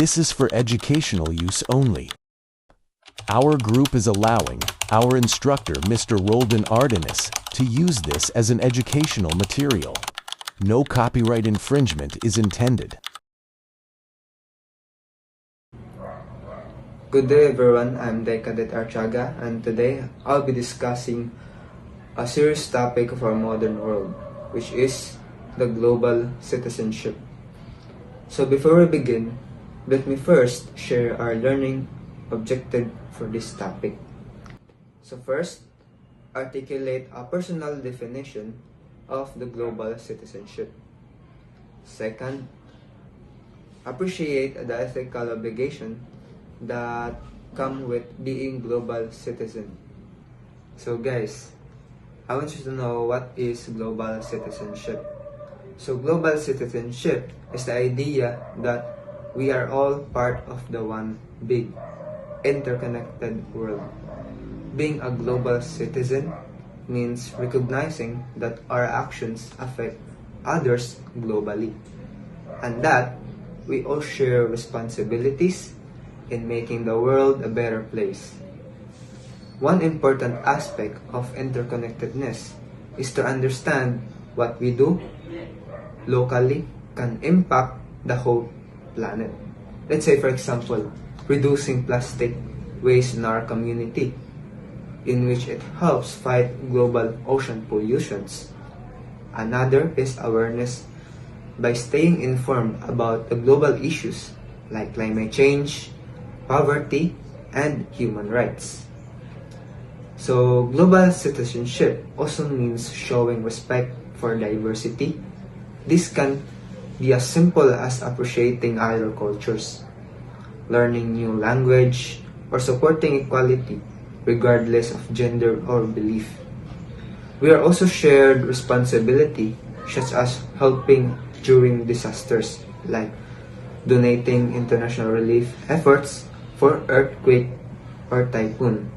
This is for educational use only. Our group is allowing our instructor, Mr. Roldan Ardenas, to use this as an educational material. No copyright infringement is intended. Good day everyone, I'm Dekadet Archaga, and today I'll be discussing a serious topic of our modern world, which is the global citizenship. So before we begin, let me first share our learning objective for this topic. So first, articulate a personal definition of the global citizenship. Second, appreciate the ethical obligation that come with being global citizen. So guys, I want you to know what is global citizenship. So global citizenship is the idea that we are all part of the one big, interconnected world. Being a global citizen means recognizing that our actions affect others globally, and that we all share responsibilities in making the world a better place. One important aspect of interconnectedness is to understand what we do locally can impact the whole planet. Let's say, for example, reducing plastic waste in our community, in which it helps fight global ocean pollutions. Another is awareness by staying informed about the global issues like climate change, poverty, and human rights. So, global citizenship also means showing respect for diversity. This can be as simple as appreciating other cultures, learning new language, or supporting equality regardless of gender or belief. We are also shared responsibility, such as helping during disasters like donating international relief efforts for earthquake or typhoon.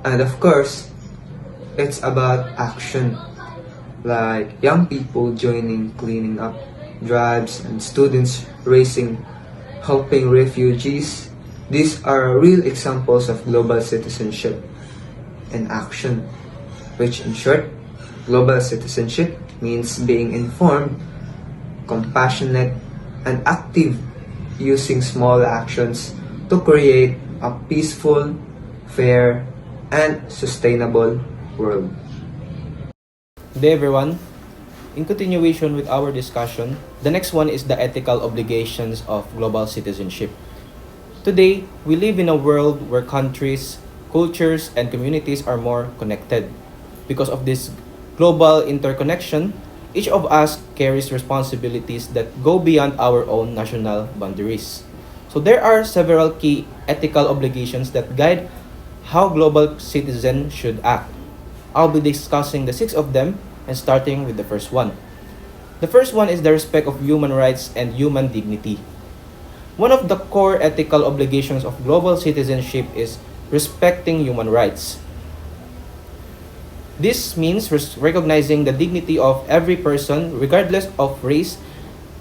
And of course, it's about action, like young people joining cleaning up drives and students raising helping refugees. These are real examples of global citizenship in action, which in short, global citizenship means being informed, compassionate, and active, using small actions to create a peaceful, fair, and sustainable world. Good day everyone. In continuation with our discussion, the next one is the ethical obligations of global citizenship. Today, we live in a world where countries, cultures, and communities are more connected. Because of this global interconnection, each of us carries responsibilities that go beyond our own national boundaries. So there are several key ethical obligations that guide how global citizens should act. I'll be discussing the 6 of them and starting with the first one. The first one is the respect of human rights and human dignity. One of the core ethical obligations of global citizenship is respecting human rights. This means recognizing the dignity of every person regardless of race,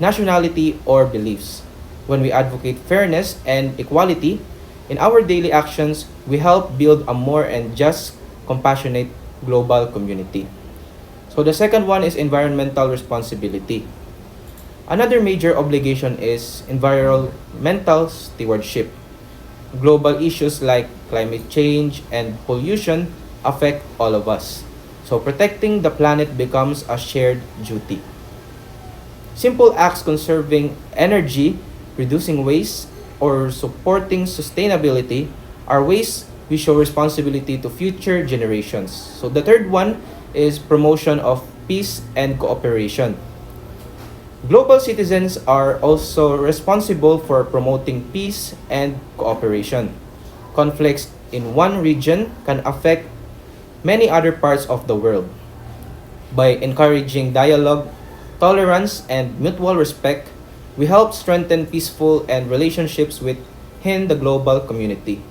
nationality, or beliefs. When we advocate fairness and equality in our daily actions, we help build a more and just, compassionate global community. So the second one is environmental responsibility. Another major obligation is environmental stewardship. Global issues like climate change and pollution affect all of us. So protecting the planet becomes a shared duty. Simple acts conserving energy, reducing waste, or supporting sustainability are ways we show responsibility to future generations. So the third one is promotion of peace and cooperation. Global citizens are also responsible for promoting peace and cooperation. Conflicts in one region can affect many other parts of the world. By encouraging dialogue, tolerance, and mutual respect, we help strengthen peaceful and relationships within the global community.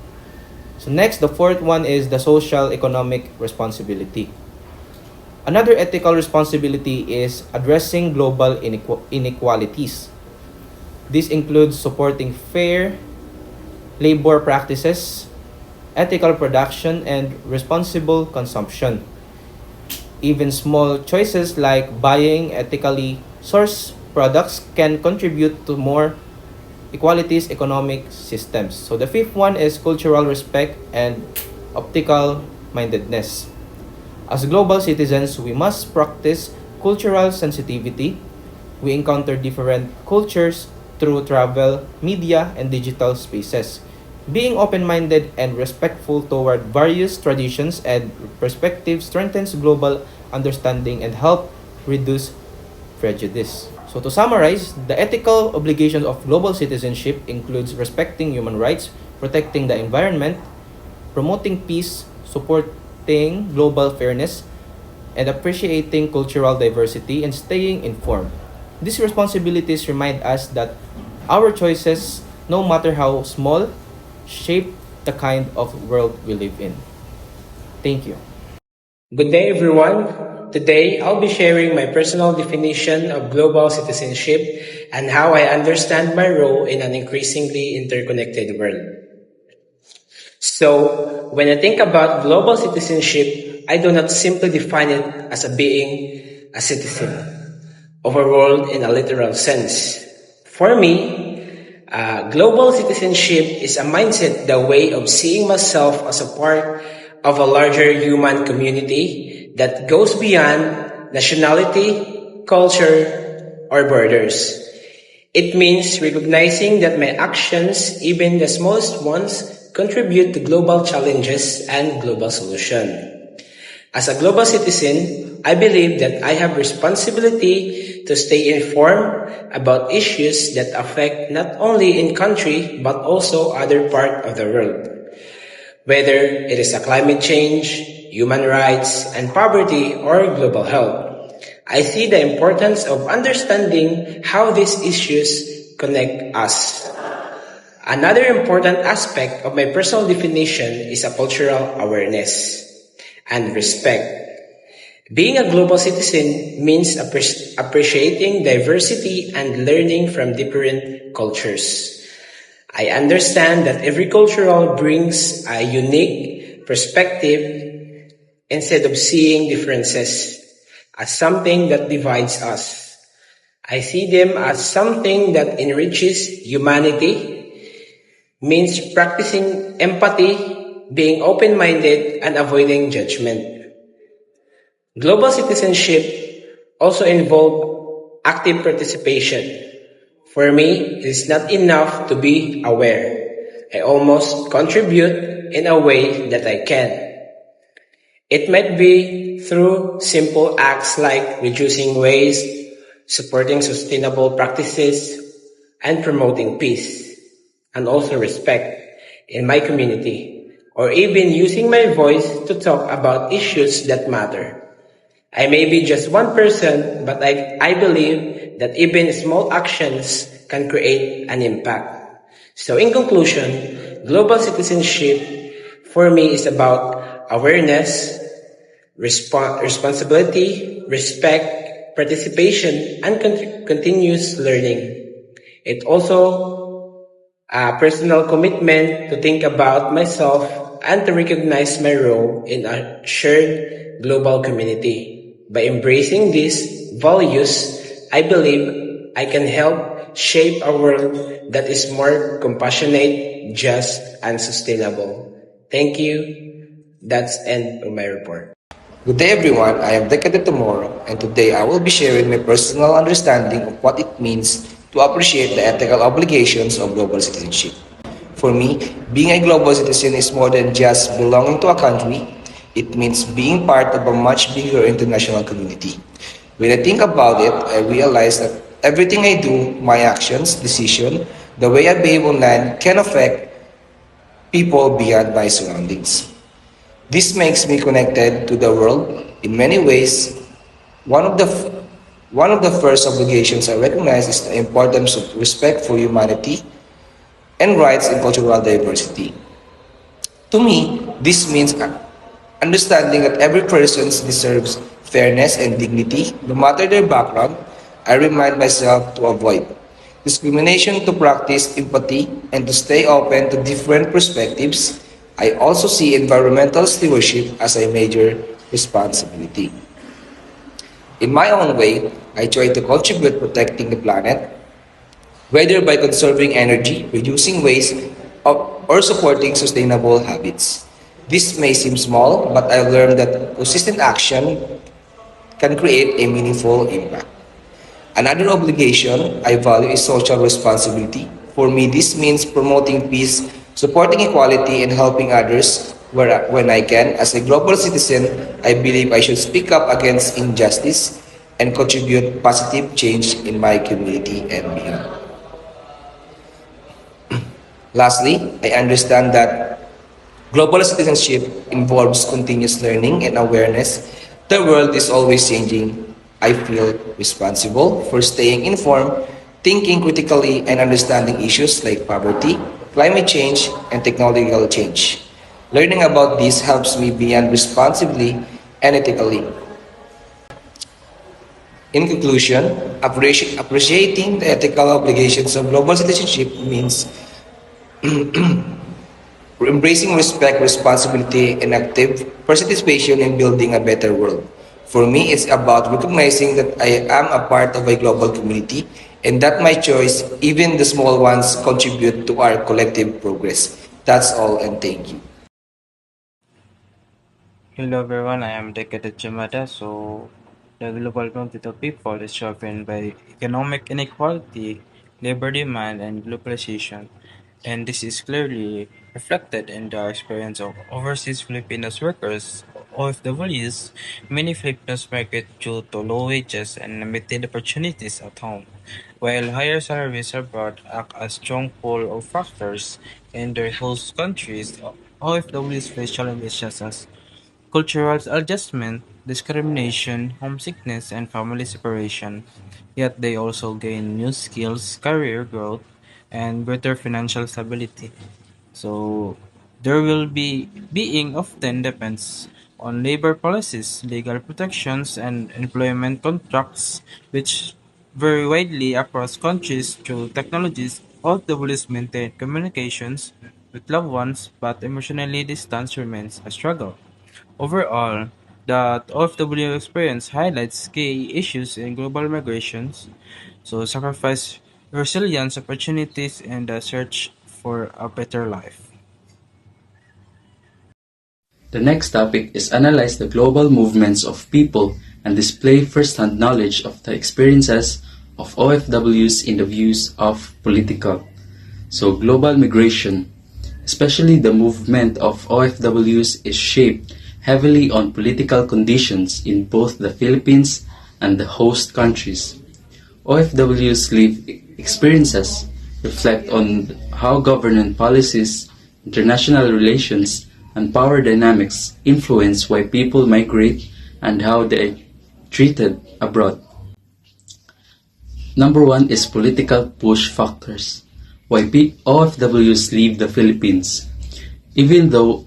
So next, the fourth one is the social economic responsibility. Another ethical responsibility is addressing global inequalities. This includes supporting fair labor practices, ethical production, and responsible consumption. Even small choices like buying ethically sourced products can contribute to more equalities economic systems. So the fifth one is cultural respect and optical mindedness. As global citizens, we must practice cultural sensitivity. We encounter different cultures through travel, media, and digital spaces. Being open minded and respectful toward various traditions and perspectives strengthens global understanding and help reduce prejudice. So to summarize, the ethical obligations of global citizenship includes respecting human rights, protecting the environment, promoting peace, supporting global fairness, and appreciating cultural diversity and staying informed. These responsibilities remind us that our choices, no matter how small, shape the kind of world we live in. Thank you. Good day, everyone. Today, I'll be sharing my personal definition of global citizenship and how I understand my role in an increasingly interconnected world. So, when I think about global citizenship, I do not simply define it as being a citizen of a world in a literal sense. For me, global citizenship is a mindset, the way of seeing myself as a part of a larger human community that goes beyond nationality, culture, or borders. It means recognizing that my actions, even the smallest ones, contribute to global challenges and global solutions. As a global citizen, I believe that I have responsibility to stay informed about issues that affect not only in country but also other part of the world. Whether it is a climate change, human rights and poverty, or global health, I see the importance of understanding how these issues connect us. Another important aspect of my personal definition is a cultural awareness and respect. Being a global citizen means appreciating diversity and learning from different cultures. I understand that every culture brings a unique perspective instead of seeing differences as something that divides us. I see them as something that enriches humanity, means practicing empathy, being open-minded, and avoiding judgment. Global citizenship also involves active participation. For me, it is not enough to be aware. I almost contribute in a way that I can. It might be through simple acts like reducing waste, supporting sustainable practices, and promoting peace and also respect in my community, or even using my voice to talk about issues that matter. I may be just one person, but I believe that even small actions can create an impact. So in conclusion, global citizenship for me is about awareness, responsibility, respect, participation, and continuous learning. It also a personal commitment to think about myself and to recognize my role in a shared global community. By embracing these values, I believe I can help shape a world that is more compassionate, just, and sustainable. Thank you. That's the end of my report. Good day everyone, I am Decade Tomorrow and today I will be sharing my personal understanding of what it means to appreciate the ethical obligations of global citizenship. For me, being a global citizen is more than just belonging to a country. It means being part of a much bigger international community. When I think about it, I realize that everything I do, my actions, decision, the way I behave online can affect people beyond my surroundings. This makes me connected to the world in many ways. One of the first obligations I recognize is the importance of respect for humanity and rights and cultural diversity. To me, this means understanding that every person deserves fairness and dignity, no matter their background. I remind myself to avoid discrimination to practice empathy, and to stay open to different perspectives. I also see environmental stewardship as a major responsibility. In my own way, I try to contribute protecting the planet, whether by conserving energy, reducing waste, or supporting sustainable habits. This may seem small, but I've learned that consistent action can create a meaningful impact. Another obligation I value is social responsibility. For me, this means promoting peace, supporting equality, and helping others when I can. As a global citizen, I believe I should speak up against injustice and contribute positive change in my community and beyond. Lastly, I understand that global citizenship involves continuous learning and awareness. The world is always changing. I feel responsible for staying informed, thinking critically, and understanding issues like poverty, climate change, and technological change. Learning about this helps me beyond responsibly and ethically. In conclusion, appreciating the ethical obligations of global citizenship means embracing respect, responsibility, and active participation in building a better world. For me, it's about recognizing that I am a part of a global community and that my choice, even the small ones, contribute to our collective progress. That's all, and thank you. Hello everyone, I am Decade Chamada. So, the global quantity of people is driven by economic inequality, labor demand, and globalization. And this is clearly reflected in the experience of overseas Filipinos workers, OFWs. Many Filipinos migrate due to low wages and limited opportunities at home, while higher salaries abroad act as strong pull of factors in their host countries. OFWs face challenges such as cultural adjustment, discrimination, homesickness, and family separation. Yet they also gain new skills, career growth, and better financial stability. So there will be being often depends on labor policies, legal protections, and employment contracts, which vary widely across countries through technologies. All doubles maintain communications with loved ones, but emotionally distance remains a struggle. Overall, the OFW experience highlights key issues in global migrations, so sacrifice, resilience, opportunities, and the search for a better life. The next topic is analyze the global movements of people and display first-hand knowledge of the experiences of OFWs in the views of political. So global migration, especially the movement of OFWs, is shaped heavily on political conditions in both the Philippines and the host countries. OFWs' lived experiences reflect on how government policies, international relations, and power dynamics influence why people migrate and how they are treated abroad. Number one is political push factors. Why OFWs leave the Philippines. Even though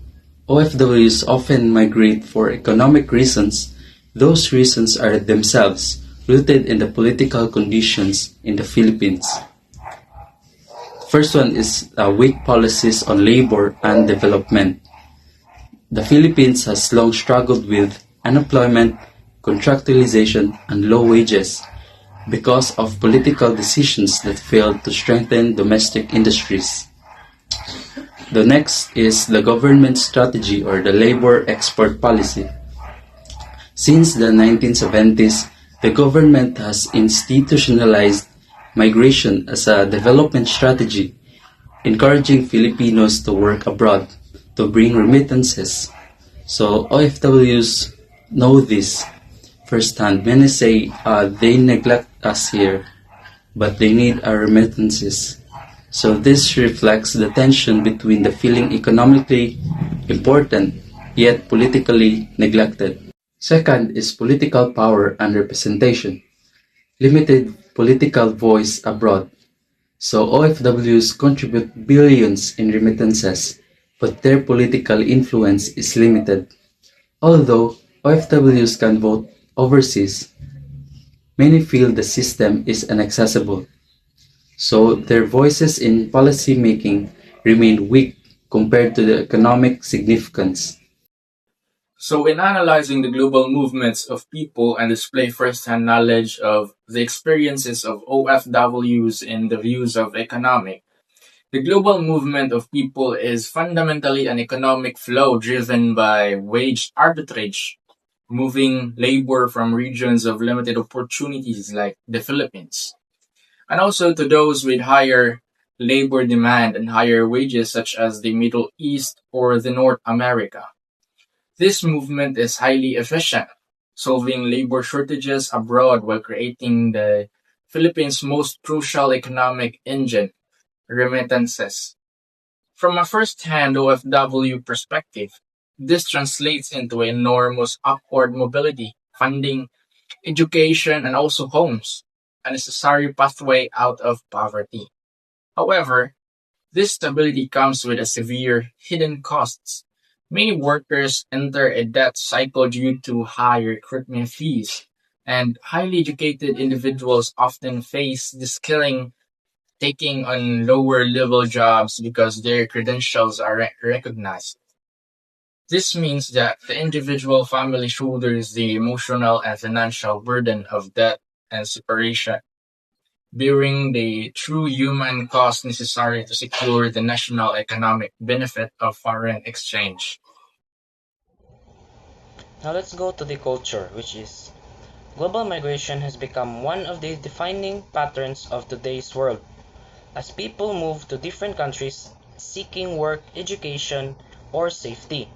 OFWs often migrate for economic reasons, those reasons are themselves rooted in the political conditions in the Philippines. First one is weak policies on labor and development. The Philippines has long struggled with unemployment, contractualization, and low wages because of political decisions that failed to strengthen domestic industries. The next is the government strategy or the labor export policy. Since the 1970s, the government has institutionalized migration as a development strategy, encouraging Filipinos to work abroad to bring remittances. So OFWs know this firsthand. Many say they neglect us here, but they need our remittances. So this reflects the tension between the feeling economically important yet politically neglected. Second is political power and representation. Limited political voice abroad. So OFWs contribute billions in remittances, but their political influence is limited. Although OFWs can vote overseas, many feel the system is inaccessible. so their voices in policy making remain weak compared to the economic significance. So, in analyzing the global movements of people and display first-hand knowledge of the experiences of OFWs in the views of economic, the global movement of people is fundamentally an economic flow driven by wage arbitrage, moving labor from regions of limited opportunities like the Philippines, and also to those with higher labor demand and higher wages such as the Middle East or the North America. This movement is highly efficient, solving labor shortages abroad while creating the Philippines' most crucial economic engine, remittances. From a first-hand OFW perspective, this translates into enormous upward mobility, funding, education, and also homes, a necessary pathway out of poverty. However, this stability comes with a severe hidden costs. Many workers enter a debt cycle due to high recruitment fees, and highly educated individuals often face de-skilling, taking on lower level jobs because their credentials are recognized. This means that the individual family shoulders the emotional and financial burden of debt and separation, bearing the true human cost necessary to secure the national economic benefit of foreign exchange. Now let's go to the culture, which is global migration has become one of the defining patterns of today's world. As people move to different countries seeking work, education, or safety,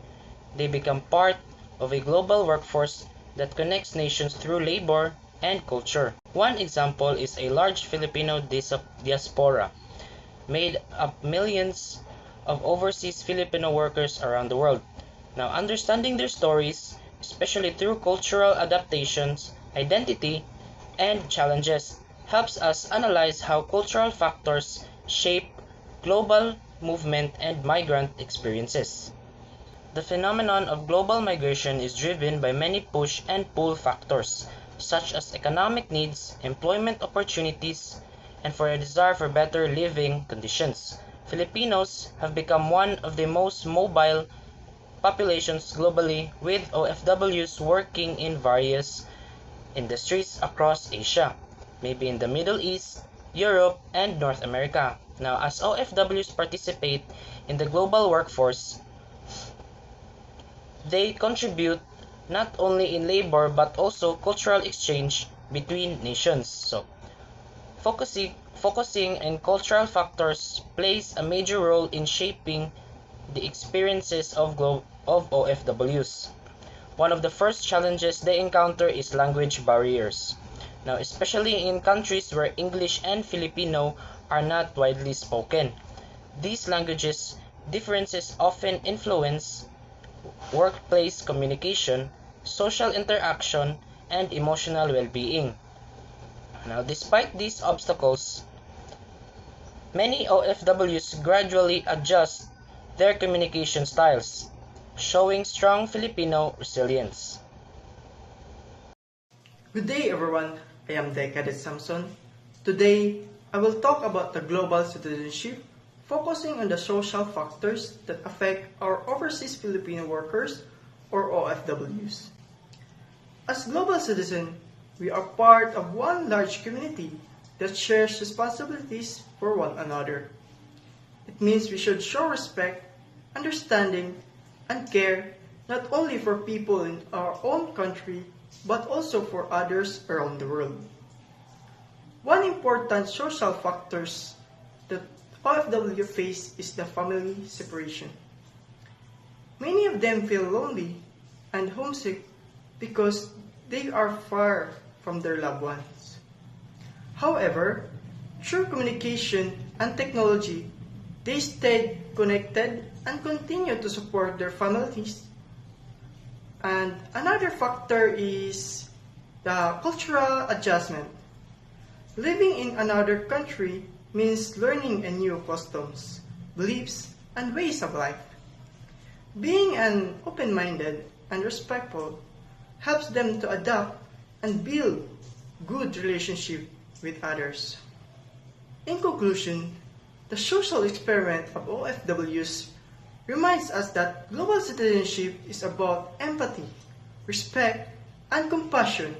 they become part of a global workforce that connects nations through labor and culture. One example is a large Filipino diaspora, made up millions of overseas Filipino workers around the world. Now, understanding their stories, especially through cultural adaptations, identity, and challenges, helps us analyze how cultural factors shape global movement and migrant experiences. The phenomenon of global migration is driven by many push and pull factors, such as economic needs, employment opportunities, and for a desire for better living conditions. Filipinos have become one of the most mobile populations globally, with OFWs working in various industries across Asia, maybe in the Middle East, Europe, and North America. Now, as OFWs participate in the global workforce, they contribute not only in labor but also cultural exchange between nations. So, focusing on cultural factors plays a major role in shaping the experiences of OFWs. One of the first challenges they encounter is language barriers. Now, especially in countries where English and Filipino are not widely spoken, these languages differences often influence workplace communication, social interaction, and emotional well-being. Now, despite these obstacles, many OFWs gradually adjust their communication styles, showing strong Filipino resilience. Good day everyone, I am Decadet Samson. Today, I will talk about the global citizenship, focusing on the social factors that affect our overseas Filipino workers or OFWs. As global citizens, we are part of one large community that shares responsibilities for one another. It means we should show respect, understanding, and care not only for people in our own country but also for others around the world. One important social factors that OFW face is the family separation. Many of them feel lonely and homesick because they are far from their loved ones. However, through communication and technology, they stayed connected and continue to support their families. And another factor is the cultural adjustment. Living in another country means learning a new customs, beliefs, and ways of life. Being an open-minded and respectful helps them to adapt and build good relationship with others. In conclusion, the social experiment of OFWs reminds us that global citizenship is about empathy, respect, and compassion.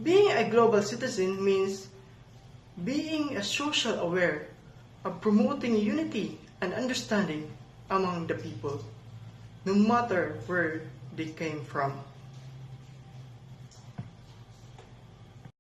Being a global citizen means being a social aware of promoting unity and understanding among the people, no matter where they came from.